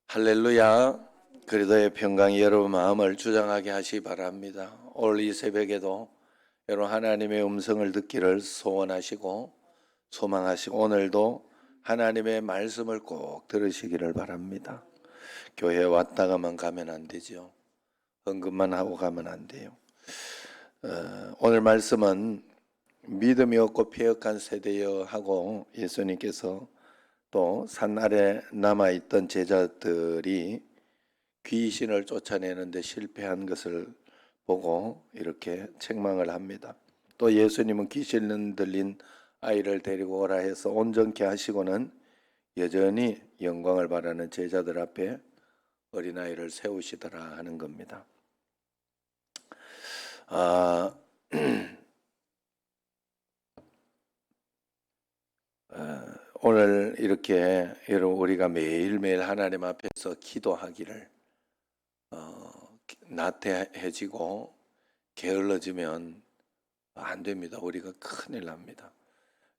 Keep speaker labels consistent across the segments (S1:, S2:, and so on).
S1: 할렐루야. 그리스도의 평강이 여러분 마음을 주장하게 하시기 바랍니다. 오늘 이 새벽에도 여러분 하나님의 음성을 듣기를 소원하시고 소망하시고 오늘도 하나님의 말씀을 꼭 들으시기를 바랍니다. 교회 왔다가만 가면 안 되죠. 헌금만 하고 가면 안 돼요. 오늘 말씀은 믿음이 없고 폐역한 세대여 하고 예수님께서 또 산 아래 남아있던 제자들이 귀신을 쫓아내는데 실패한 것을 보고 이렇게 책망을 합니다. 또 예수님은 귀신 들린 아이를 데리고 오라 해서 온전케 하시고는 여전히 영광을 바라는 제자들 앞에 어린아이를 세우시더라 하는 겁니다. 오늘 이렇게 여러분 우리가 매일매일 하나님 앞에서 기도하기를 나태해지고 게을러지면 안 됩니다. 우리가 큰일 납니다.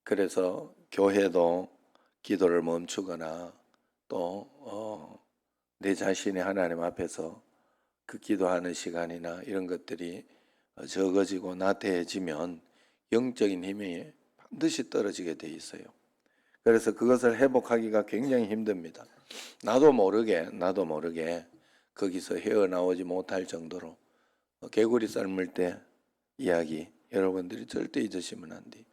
S1: 그래서 교회도 기도를 멈추거나 또 내 자신이 하나님 앞에서 그 기도하는 시간이나 이런 것들이 적어지고 나태해지면 영적인 힘이 반드시 떨어지게 돼 있어요. 그래서 그것을 회복하기가 굉장히 힘듭니다. 나도 모르게 거기서 헤어나오지 못할 정도로 개구리 삶을 때 이야기 여러분들이 절대 잊으시면 안 돼요.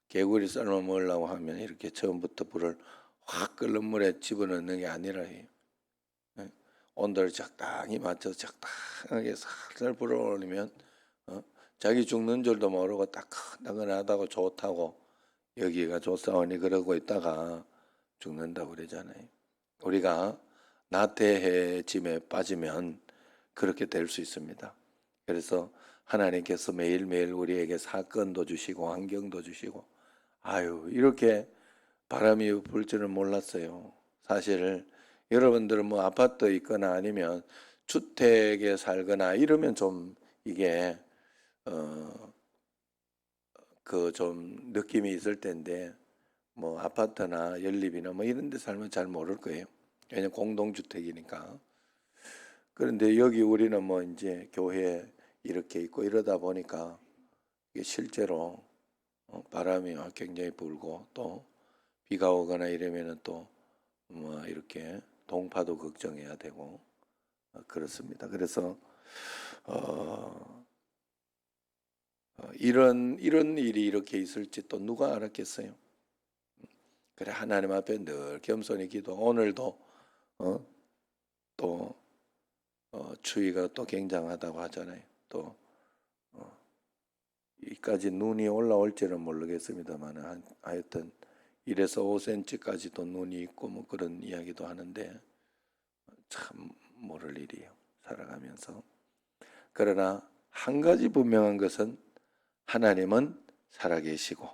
S1: 개구리 삶아 먹으려고 하면 이렇게 처음부터 불을 확 끓는 물에 집어넣는 게 아니라 해요. 온도를 적당히 맞춰서 적당하게 살살 불을 올리면 자기 죽는 줄도 모르고 따끈따끈하다고 좋다고 여기가 좋사오니 그러고 있다가 죽는다고 그러잖아요. 우리가 나태해짐에 빠지면 그렇게 될 수 있습니다. 그래서 하나님께서 매일매일 우리에게 사건도 주시고 환경도 주시고 이렇게 바람이 불 줄은 몰랐어요. 사실 여러분들은 뭐 아파트 있거나 아니면 주택에 살거나 이러면 좀 이게 좀 느낌이 있을 텐데 뭐 아파트나 연립이나 뭐 이런 데 살면 잘 모를 거예요. 왜냐면 공동주택이니까. 그런데 여기 우리는 뭐 이제 교회 이렇게 있고 이러다 보니까 이게 실제로 바람이 굉장히 불고 또 비가 오거나 이러면은 또 뭐 이렇게 동파도 걱정해야 되고 그렇습니다. 그래서 이런 일이 이렇게 있을지 또 누가 알았겠어요? 그래 하나님 앞에 늘 겸손히 기도. 오늘도 또 추위가 또 굉장하다고 하잖아요. 또 이까지 눈이 올라올지는 모르겠습니다만 하여튼 1에서 5cm까지도 눈이 있고 뭐 그런 이야기도 하는데 참 모를 일이에요. 살아가면서. 그러나 한 가지 분명한 것은 하나님은 살아계시고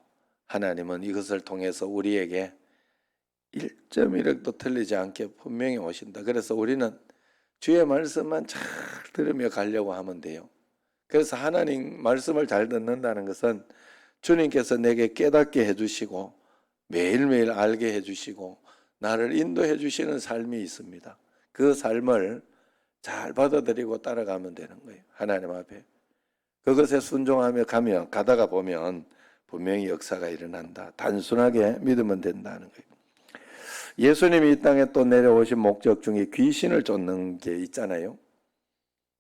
S1: 하나님은 이것을 통해서 우리에게 1.1획도 틀리지 않게 분명히 오신다. 그래서 우리는 주의 말씀만 잘 들으며 가려고 하면 돼요. 그래서 하나님 말씀을 잘 듣는다는 것은 주님께서 내게 깨닫게 해주시고 매일매일 알게 해주시고 나를 인도해 주시는 삶이 있습니다. 그 삶을 잘 받아들이고 따라가면 되는 거예요. 하나님 앞에. 그것에 순종하며 가다가 보면 분명히 역사가 일어난다. 단순하게 믿으면 된다는 거예요. 예수님이 이 땅에 또 내려오신 목적 중에 귀신을 쫓는 게 있잖아요.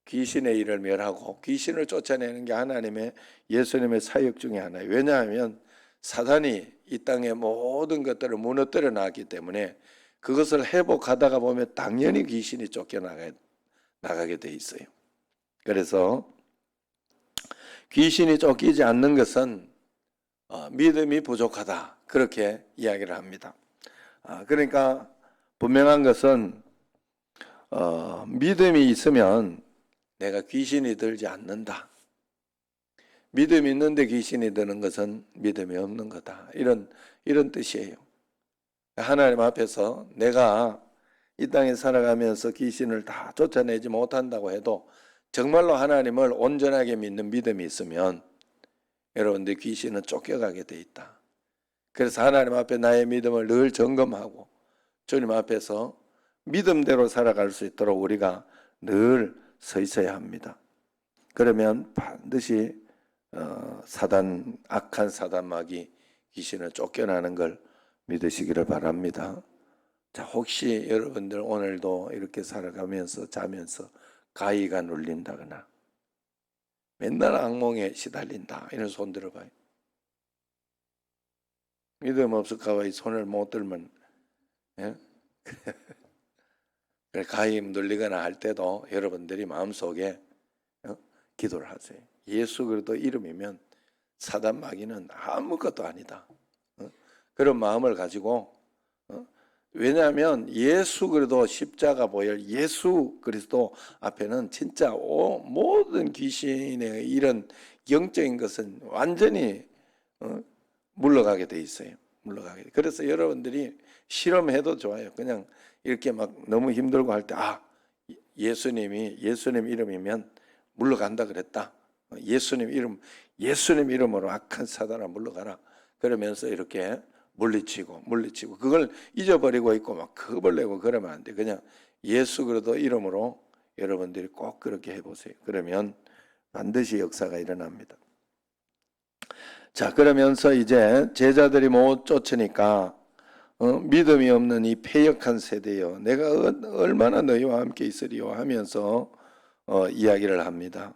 S1: 귀신의 일을 멸하고 귀신을 쫓아내는 게 하나님의 예수님의 사역 중에 하나예요. 왜냐하면 사단이 이 땅의 모든 것들을 무너뜨려 놨기 때문에 그것을 회복하다가 보면 당연히 귀신이 쫓겨나가게 돼 있어요. 그래서 귀신이 쫓기지 않는 것은 믿음이 부족하다. 그렇게 이야기를 합니다. 그러니까 분명한 것은 믿음이 있으면 내가 귀신이 들지 않는다. 믿음이 있는데 귀신이 드는 것은 믿음이 없는 거다. 이런 뜻이에요. 하나님 앞에서 내가 이 땅에 살아가면서 귀신을 다 쫓아내지 못한다고 해도 정말로 하나님을 온전하게 믿는 믿음이 있으면 여러분들 귀신은 쫓겨가게 돼 있다. 그래서 하나님 앞에 나의 믿음을 늘 점검하고 주님 앞에서 믿음대로 살아갈 수 있도록 우리가 늘 서 있어야 합니다. 그러면 반드시 악한 사단 마귀 귀신을 쫓겨나는 걸 믿으시기를 바랍니다. 자, 혹시 여러분들 오늘도 이렇게 살아가면서 자면서 가위가 눌린다거나 맨날 악몽에 시달린다 이런 손 들어봐요. 믿음 없을까 봐 이 손을 못 들면, 예? 가위 눌리거나 할 때도 여러분들이 마음속에 기도를 하세요. 예수 그리스도 이름이면 사단 마귀는 아무것도 아니다. 그런 마음을 가지고, 왜냐하면 예수 그리스도 십자가 보혈 예수 그리스도 앞에는 진짜 모든 귀신의 이런 영적인 것은 완전히 물러가게 돼 있어요. 물러가게. 그래서 여러분들이 실험해도 좋아요. 그냥 이렇게 막 너무 힘들고 할 때, 예수님 이름이면 물러간다 그랬다. 예수님 이름으로 악한 사단아 물러가라. 그러면서 이렇게 물리치고 그걸 잊어버리고 있고 막 겁을 내고 그러면 안 돼. 그냥 예수 그리스도 이름으로 여러분들이 꼭 그렇게 해보세요. 그러면 반드시 역사가 일어납니다. 자, 그러면서 이제 제자들이 못 쫓으니까 믿음이 없는 이 패역한 세대여 내가 얼마나 너희와 함께 있으리요 하면서 이야기를 합니다.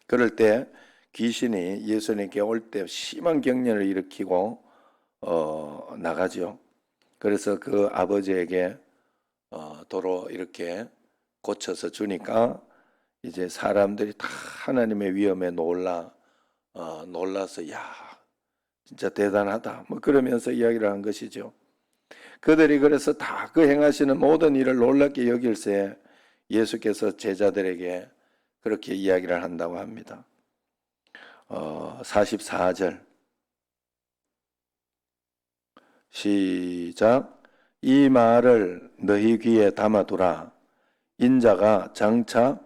S1: 그럴 때 귀신이 예수님께 올 때 심한 경련을 일으키고 나가죠. 그래서 그 아버지에게 도로 이렇게 고쳐서 주니까 이제 사람들이 다 하나님의 위엄에 놀라서 야 진짜 대단하다 뭐 그러면서 이야기를 한 것이죠. 그들이 그래서 다 그 행하시는 모든 일을 놀랍게 여길새 예수께서 제자들에게 그렇게 이야기를 한다고 합니다. 44절 시작. 이 말을 너희 귀에 담아두라. 인자가 장차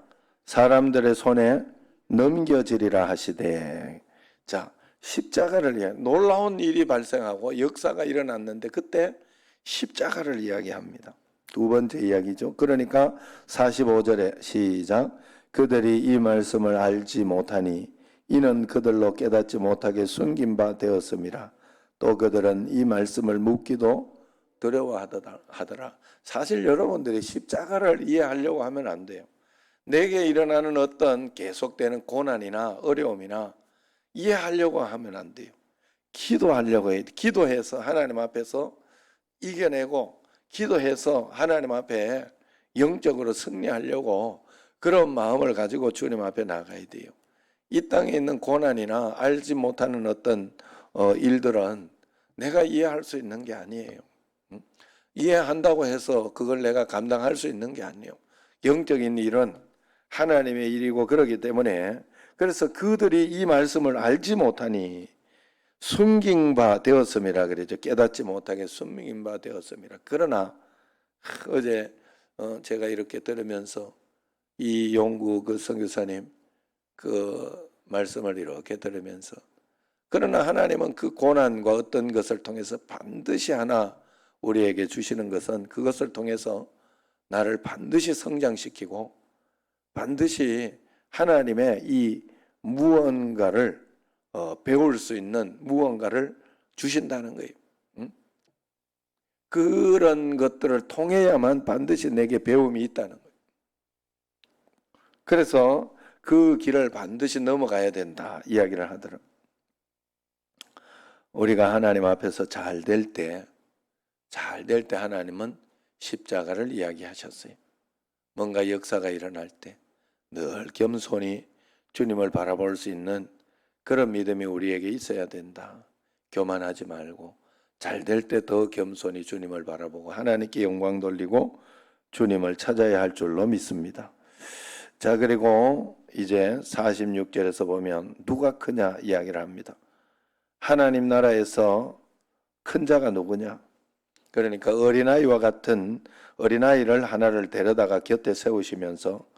S1: 사람들의 손에 넘겨지리라 하시되. 자, 십자가를 위해 놀라운 일이 발생하고 역사가 일어났는데 그때 십자가를 이야기합니다. 두 번째 이야기죠. 그러니까 45절에 시작. 그들이 이 말씀을 알지 못하니 이는 그들로 깨닫지 못하게 숨긴 바 되었음이라. 또 그들은 이 말씀을 묻기도 두려워하더라. 사실 여러분들이 십자가를 이해하려고 하면 안 돼요. 내게 일어나는 어떤 계속되는 고난이나 어려움이나 이해하려고 하면 안 돼요. 기도하려고 해요. 기도해서 하나님 앞에서 이겨내고 기도해서 하나님 앞에 영적으로 승리하려고 그런 마음을 가지고 주님 앞에 나가야 돼요. 이 땅에 있는 고난이나 알지 못하는 어떤 일들은 내가 이해할 수 있는 게 아니에요. 이해한다고 해서 그걸 내가 감당할 수 있는 게 아니에요. 영적인 일은 하나님의 일이고 그러기 때문에 그래서 그들이 이 말씀을 알지 못하니 숨긴 바 되었음이라 그러죠. 깨닫지 못하게 숨긴 바 되었음이라. 그러나 어제 제가 이렇게 들으면서 이 용구 그 선교사님 그 말씀을 이렇게 들으면서 그러나 하나님은 그 고난과 어떤 것을 통해서 반드시 하나 우리에게 주시는 것은 그것을 통해서 나를 반드시 성장시키고 반드시 하나님의 이 무언가를 배울 수 있는 무언가를 주신다는 거예요. 그런 것들을 통해야만 반드시 내게 배움이 있다는 거예요. 그래서 그 길을 반드시 넘어가야 된다 이야기를 하더라고요. 우리가 하나님 앞에서 잘 될 때 하나님은 십자가를 이야기하셨어요. 뭔가 역사가 일어날 때 늘 겸손히 주님을 바라볼 수 있는 그런 믿음이 우리에게 있어야 된다. 교만하지 말고 잘 될 때 더 겸손히 주님을 바라보고 하나님께 영광 돌리고 주님을 찾아야 할 줄로 믿습니다. 자, 그리고 이제 46절에서 보면 누가 크냐 이야기를 합니다. 하나님 나라에서 큰 자가 누구냐? 그러니까 어린아이와 같은 어린아이를 하나를 데려다가 곁에 세우시면서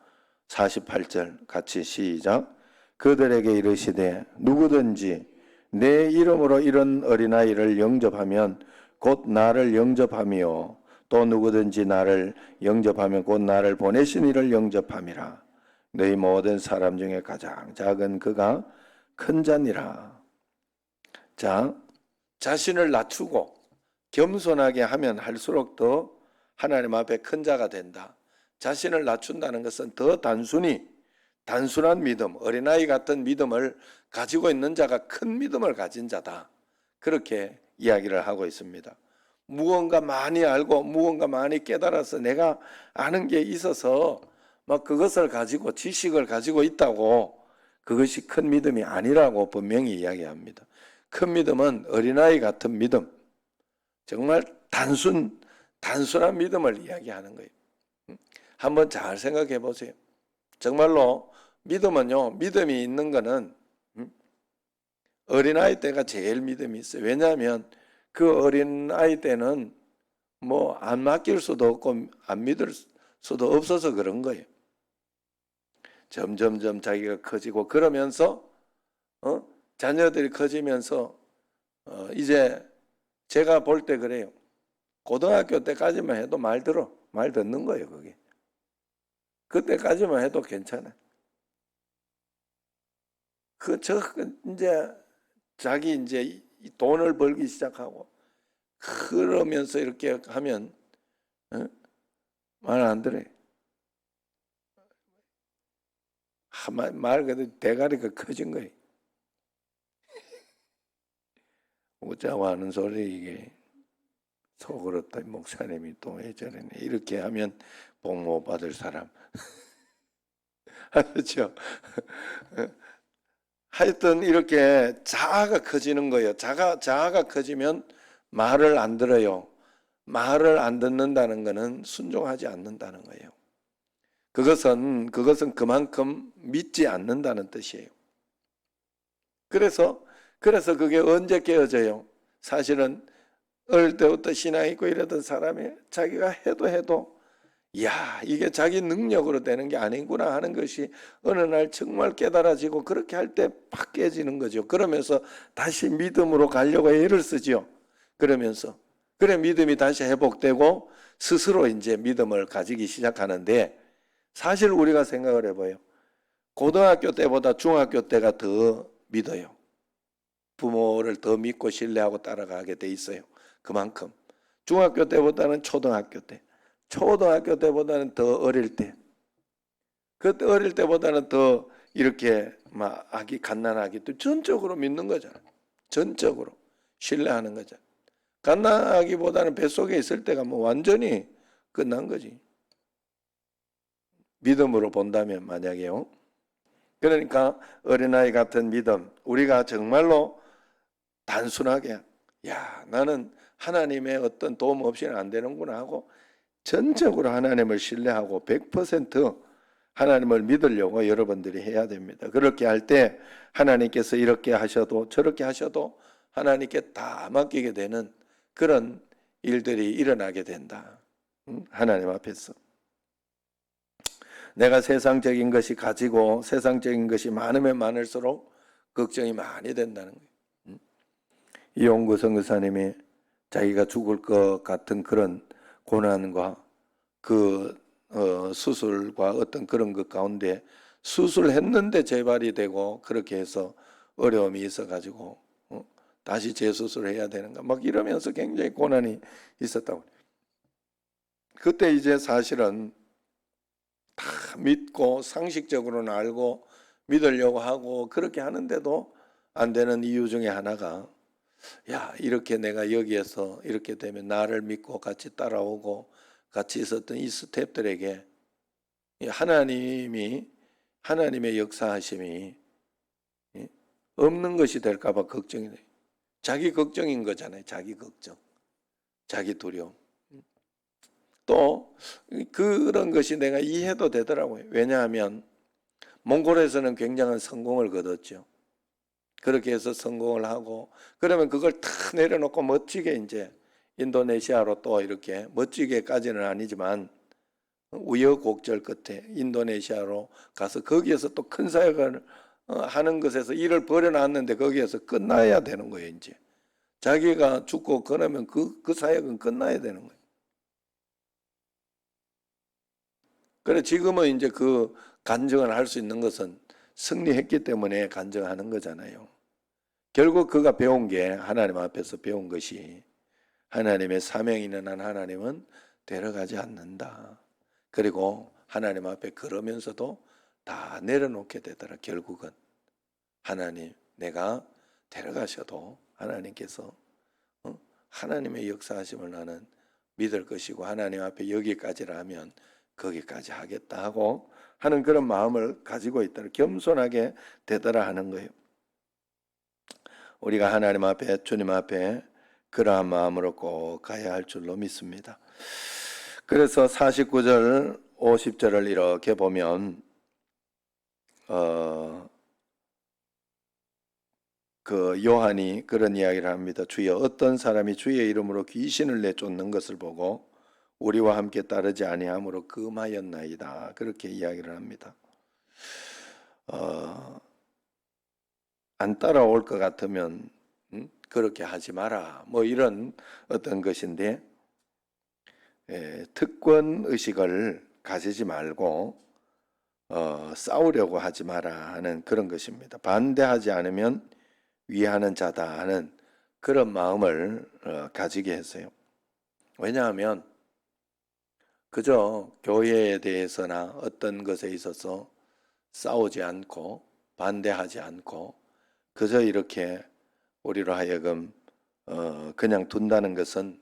S1: 48절 같이 시작. 그들에게 이르시되 누구든지 내 이름으로 이런 어린아이를 영접하면 곧 나를 영접하며 또 누구든지 나를 영접하면 곧 나를 보내신 이를 영접함이라. 너희 모든 사람 중에 가장 작은 그가 큰 자니라. 자, 자신을 낮추고 겸손하게 하면 할수록 더 하나님 앞에 큰 자가 된다. 자신을 낮춘다는 것은 더 단순한 믿음, 어린아이 같은 믿음을 가지고 있는 자가 큰 믿음을 가진 자다. 그렇게 이야기를 하고 있습니다. 무언가 많이 알고 무언가 많이 깨달아서 내가 아는 게 있어서 막 그것을 가지고 지식을 가지고 있다고 그것이 큰 믿음이 아니라고 분명히 이야기합니다. 큰 믿음은 어린아이 같은 믿음, 정말 단순한 믿음을 이야기하는 거예요. 한번 잘 생각해 보세요. 정말로 믿음은요, 믿음이 있는 거는 어린아이 때가 제일 믿음이 있어요. 왜냐하면 그 어린아이 때는 뭐 안 맡길 수도 없고 안 믿을 수도 없어서 그런 거예요. 점점점 자기가 커지고 그러면서 자녀들이 커지면서 이제 제가 볼 때 그래요. 고등학교 때까지만 해도 말 듣는 거예요, 그게. 그때까지만 해도 괜찮아. 이제 자기 이제 돈을 벌기 시작하고 그러면서 이렇게 하면 말 안 들어요. 말 그대로 대가리가 커진 거예요. 웃자고 하는 소리 이게 속으로 또 목사님이 또 왜 저러네 이렇게 하면 복 못 받을 사람. 그렇죠? 하여튼 이렇게 자아가 커지는 거예요. 자아가 커지면 말을 안 들어요. 말을 안 듣는다는 것은 순종하지 않는다는 거예요. 그것은 그만큼 믿지 않는다는 뜻이에요. 그래서 그게 언제 깨어져요? 사실은 어릴 때부터 신앙 있고 이러던 사람이 자기가 해도 야, 이게 자기 능력으로 되는 게 아니구나 하는 것이 어느 날 정말 깨달아지고 그렇게 할 때 팍 깨지는 거죠. 그러면서 다시 믿음으로 가려고 애를 쓰죠. 그러면서 그래 믿음이 다시 회복되고 스스로 이제 믿음을 가지기 시작하는데 사실 우리가 생각을 해봐요. 고등학교 때보다 중학교 때가 더 믿어요. 부모를 더 믿고 신뢰하고 따라가게 돼 있어요. 그만큼 중학교 때보다는 초등학교 때보다는 더 어릴 때, 그때 어릴 때보다는 더 이렇게 막 갓난아기 또 전적으로 믿는 거잖아요. 전적으로 신뢰하는 거잖아요. 갓난아기보다는 뱃속에 있을 때가 뭐 완전히 끝난 거지. 믿음으로 본다면 만약에요. 그러니까 어린아이 같은 믿음, 우리가 정말로 단순하게 야, 나는 하나님의 어떤 도움 없이는 안 되는구나 하고 전적으로 하나님을 신뢰하고 100% 하나님을 믿으려고 여러분들이 해야 됩니다. 그렇게 할 때 하나님께서 이렇게 하셔도 저렇게 하셔도 하나님께 다 맡기게 되는 그런 일들이 일어나게 된다. 하나님 앞에서. 내가 세상적인 것이 가지고 세상적인 것이 많으면 많을수록 걱정이 많이 된다는 거예요. 이용구 선교사님이 자기가 죽을 것 같은 그런 고난과 그 수술과 어떤 그런 것 가운데 수술했는데 재발이 되고 그렇게 해서 어려움이 있어가지고 다시 재수술을 해야 되는가 막 이러면서 굉장히 고난이 있었다고. 그때 이제 사실은 다 믿고 상식적으로는 알고 믿으려고 하고 그렇게 하는데도 안 되는 이유 중에 하나가 야, 이렇게 내가 여기에서 이렇게 되면 나를 믿고 같이 따라오고 같이 있었던 이 스태프들에게 하나님의 역사하심이 없는 것이 될까 봐 걱정이 돼요. 자기 걱정인 거잖아요. 자기 걱정, 자기 두려움. 또 그런 것이 내가 이해도 되더라고요. 왜냐하면 몽골에서는 굉장한 성공을 거뒀죠. 그렇게 해서 성공을 하고 그러면 그걸 다 내려놓고 멋지게 이제 인도네시아로 또 이렇게 멋지게까지는 아니지만 우여곡절 끝에 인도네시아로 가서 거기에서 또 큰 사역을 하는 것에서 일을 벌여놨는데 거기에서 끝나야 되는 거예요. 이제 자기가 죽고 그러면 그 사역은 끝나야 되는 거예요. 그래 지금은 이제 그 간증을 할 수 있는 것은 승리했기 때문에 간증하는 거잖아요. 결국 그가 배운 게 하나님 앞에서 배운 것이 하나님의 사명이 있는 한 하나님은 데려가지 않는다. 그리고 하나님 앞에 그러면서도 다 내려놓게 되더라. 결국은 하나님 내가 데려가셔도 하나님께서 하나님의 역사하심을 나는 믿을 것이고 하나님 앞에 여기까지라 하면 거기까지 하겠다 하고 하는 그런 마음을 가지고 있더라. 겸손하게 되더라 하는 거예요. 우리가 하나님 앞에 주님 앞에 그러한 마음으로 꼭 가야 할 줄로 믿습니다. 그래서 49절 50절을 이렇게 보면 그 요한이 그런 이야기를 합니다. 주여 어떤 사람이 주의 이름으로 귀신을 내쫓는 것을 보고 우리와 함께 따르지 아니함으로 금하였나이다. 그렇게 이야기를 합니다. 안 따라올 것 같으면 그렇게 하지 마라. 뭐 이런 어떤 것인데 특권 의식을 가지지 말고 싸우려고 하지 마라 하는 그런 것입니다. 반대하지 않으면 위하는 자다 하는 그런 마음을 가지게 했어요. 왜냐하면 그저 교회에 대해서나 어떤 것에 있어서 싸우지 않고 반대하지 않고 그저 이렇게 우리로 하여금 그냥 둔다는 것은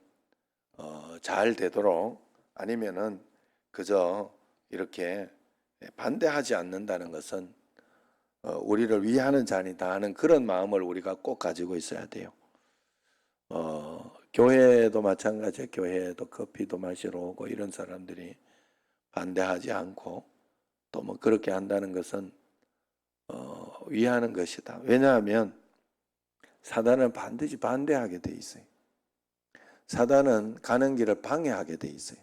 S1: 잘 되도록 아니면은 그저 이렇게 반대하지 않는다는 것은 우리를 위하는 자니다 하는 그런 마음을 우리가 꼭 가지고 있어야 돼요. 교회도 마찬가지예요. 교회에도 커피도 마시러 오고 이런 사람들이 반대하지 않고 또 뭐 그렇게 한다는 것은 위하는 것이다. 왜냐하면 사단은 반드시 반대하게 돼 있어요. 사단은 가는 길을 방해하게 돼 있어요.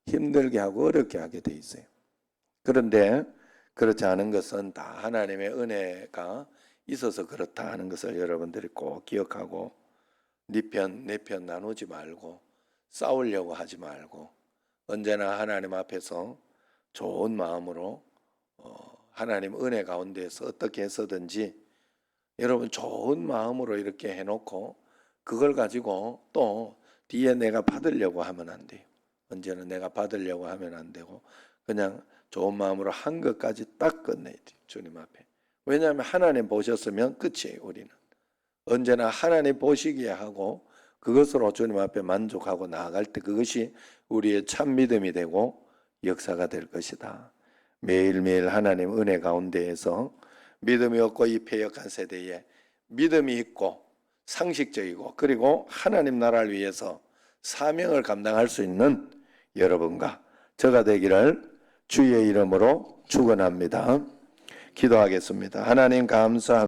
S1: 힘들게 하고 어렵게 하게 돼 있어요. 그런데 그렇지 않은 것은 다 하나님의 은혜가 있어서 그렇다 하는 것을 여러분들이 꼭 기억하고 네 편, 내 편 나누지 말고 싸우려고 하지 말고 언제나 하나님 앞에서 좋은 마음으로 하나님 은혜 가운데에서 어떻게 해서든지 여러분 좋은 마음으로 이렇게 해놓고 그걸 가지고 또 뒤에 내가 받으려고 하면 안 돼요. 언제나 내가 받으려고 하면 안 되고 그냥 좋은 마음으로 한 것까지 딱 끝내야 돼요. 주님 앞에. 왜냐하면 하나님 보셨으면 끝이에요. 우리는. 언제나 하나님 보시기에 하고 그것으로 주님 앞에 만족하고 나아갈 때 그것이 우리의 참 믿음이 되고 역사가 될 것이다. 매일매일 하나님 은혜 가운데에서 믿음이 없고 이 패역한 세대에 믿음이 있고 상식적이고 그리고 하나님 나라를 위해서 사명을 감당할 수 있는 여러분과 저가 되기를 주의 이름으로 축원합니다. 기도하겠습니다. 하나님 감사합니다.